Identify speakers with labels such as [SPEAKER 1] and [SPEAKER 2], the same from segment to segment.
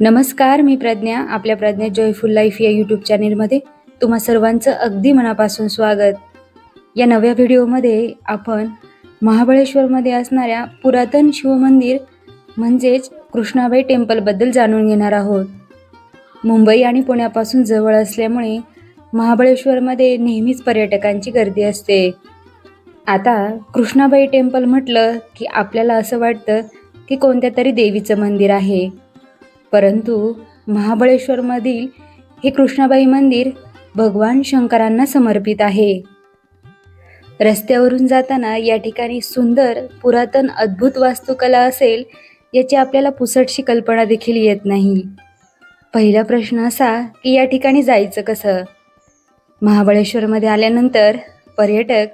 [SPEAKER 1] नमस्कार, मी प्रज्ञा. आपल्या Pragya joyful life या यूट्यूब चॅनेलमध्ये तुम्हा सर्वांचं अगदी मनापासून स्वागत. या नव्या व्हिडिओमध्ये आपण महाबळेश्वरमध्ये असणाऱ्या पुरातन शिवमंदिर म्हणजेच कृष्णाबाई टेम्पलबद्दल जाणून घेणार आहोत. मुंबई आणि पुण्यापासून जवळ असल्यामुळे महाबळेश्वरमध्ये नेहमीच पर्यटकांची गर्दी असते. आता कृष्णाबाई टेम्पल म्हटलं की आपल्याला असं वाटतं की कोणत्या तरी देवीचं मंदिर आहे, परंतु महाबळेश्वरमधील हे कृष्णाबाई मंदिर भगवान शंकरांना समर्पित आहे. रस्त्यावरून जाताना या ठिकाणी सुंदर पुरातन अद्भुत वास्तुकला असेल याची आपल्याला पुसटशी कल्पना देखील येत नाही. पहिला प्रश्न असा की या ठिकाणी जायचं कसं? महाबळेश्वरमध्ये आल्यानंतर पर्यटक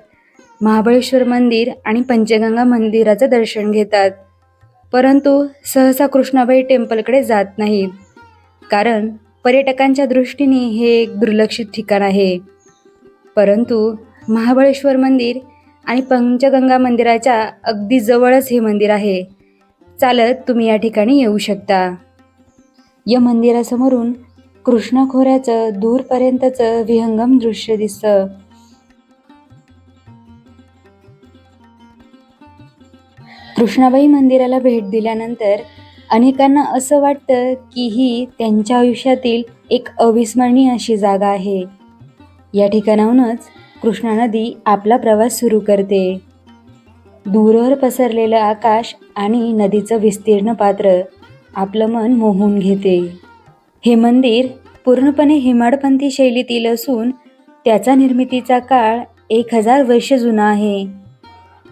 [SPEAKER 1] महाबळेश्वर मंदिर आणि पंचगंगा मंदिराचं दर्शन घेतात, परंतु सहसा कृष्णाबाई टेम्पलकडे जात नाहीत, कारण पर्यटकांच्या दृष्टीने हे एक दुर्लक्षित ठिकाण आहे. परंतु महाबळेश्वर मंदिर आणि पंचगंगा मंदिराच्या अगदी जवळच हे मंदिर आहे. चालत तुम्ही या ठिकाणी येऊ शकता. या मंदिरासमोरून कृष्णा खोऱ्याचं दूरपर्यंतचं विहंगम दृश्य दिसतं. कृष्णाबाई मंदिराला भेट दिल्यानंतर अनेकांना असं वाटतं की ही त्यांच्या आयुष्यातील एक अविस्मरणीय अशी जागा आहे. या ठिकाणाहूनच कृष्णा नदी आपला प्रवास सुरू करते. दूरवर पसरलेलं आकाश आणि नदीचं विस्तीर्ण पात्र आपलं मन मोहून घेते. हे मंदिर पूर्णपणे हेमाडपंथी शैलीतील असून त्याचा निर्मितीचा काळ 1000 वर्ष जुना आहे.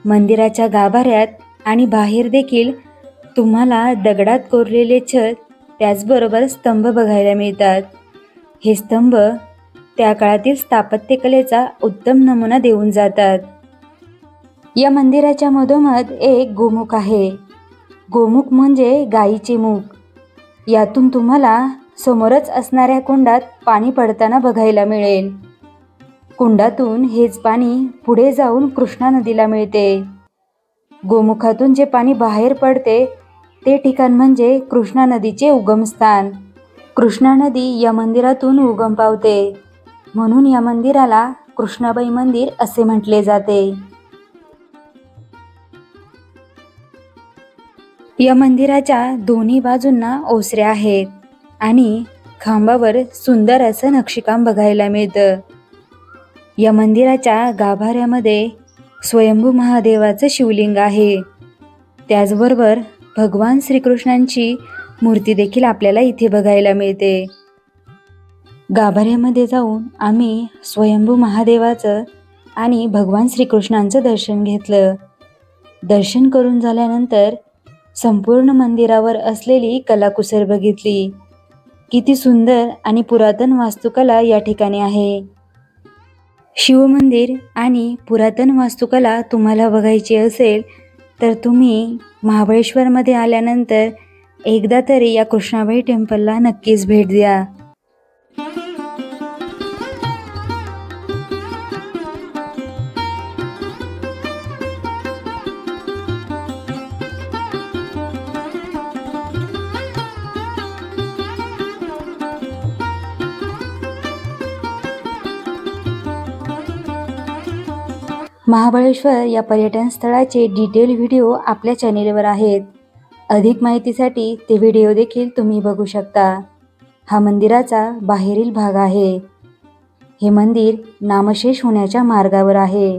[SPEAKER 1] मंदिराच्या गाभाऱ्यात आणि बाहेर देखील तुम्हाला दगडात कोरलेले छत त्याचबरोबर स्तंभ बघायला मिळतात. हे स्तंभ त्या काळातील स्थापत्यकलेचा उत्तम नमुना देऊन जातात. या मंदिराच्या मधोमध एक गोमुख आहे. गोमुख म्हणजे गायीचे मुख. यातून तुम्हाला समोरच असणाऱ्या कुंडात पाणी पडताना बघायला मिळेल. कुंडातून हेच पाणी पुढे जाऊन कृष्णा नदीला मिळते. गोमुखातून जे पाणी बाहेर पडते ते ठिकाण म्हणजे कृष्णा नदीचे उगमस्थान. कृष्णा नदी या मंदिरातून उगम पावते, म्हणून या मंदिराला कृष्णाबाई मंदिर असे म्हटले जाते. या मंदिराच्या दोन्ही बाजूंना ओसऱ्या आहेत आणि खांबावर सुंदर असं नक्षीकाम बघायला मिळतं. या मंदिराच्या गाभाऱ्यामध्ये स्वयंभू महादेवाचं शिवलिंग आहे. त्याचबरोबर भगवान श्रीकृष्णांची मूर्ती देखील आपल्याला इथे बघायला मिळते. गाभाऱ्यामध्ये जाऊन आम्ही स्वयंभू महादेवाचं आणि भगवान श्रीकृष्णांचं दर्शन घेतलं. दर्शन करून झाल्यानंतर संपूर्ण मंदिरावर असलेली कलाकुसर बघितली. किती सुंदर आणि पुरातन वास्तुकला या ठिकाणी आहे. शिवमंदिर आणि पुरातन वास्तुकला तुम्हाला बघायची असेल तर तुम्ही महाबळेश्वरमध्ये आल्यानंतर एकदा तरी या कृष्णाबाई टेम्पलला नक्कीच भेट द्या. महाबळेश्वर या पर्यटन स्थळाचे डिटेल व्हिडिओ आपल्या चॅनेलवर आहेत. अधिक माहितीसाठी ते व्हिडिओ देखील तुम्ही बघू शकता. हा मंदिराचा बाहेरील भाग आहे. हे मंदिर नामशेष होण्याच्या मार्गावर आहे,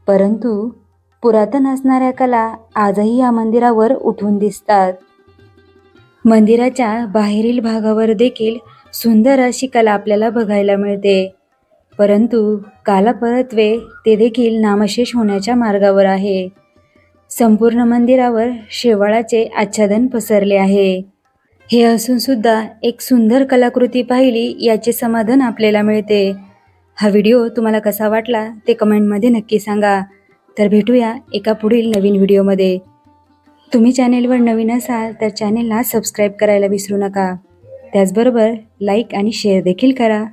[SPEAKER 1] परंतु पुरातन असणाऱ्या कला आजही या मंदिरावर उठून दिसतात. मंदिराच्या बाहेरील भागावर देखील सुंदर अशी कला आपल्याला बघायला मिळते, परंतु कालापरत्वे ते देखील नामशेष होण्याच्या मार्गावर आहे. संपूर्ण मंदिरावर शेवाळाचे आच्छादन पसरले आहे. हे असून सुद्धा एक सुंदर कलाकृती पाहिली याचे समाधान आपल्याला मिळते. हा व्हिडिओ तुम्हाला कसा वाटला ते कमेंटमध्ये नक्की सांगा. तर भेटूया एका पुढील नवीन व्हिडिओमध्ये. तुम्ही चॅनेलवर नवीन असाल तर चॅनेलला सबस्क्राईब करायला विसरू नका. त्याचबरोबर लाईक आणि शेअर देखील करा.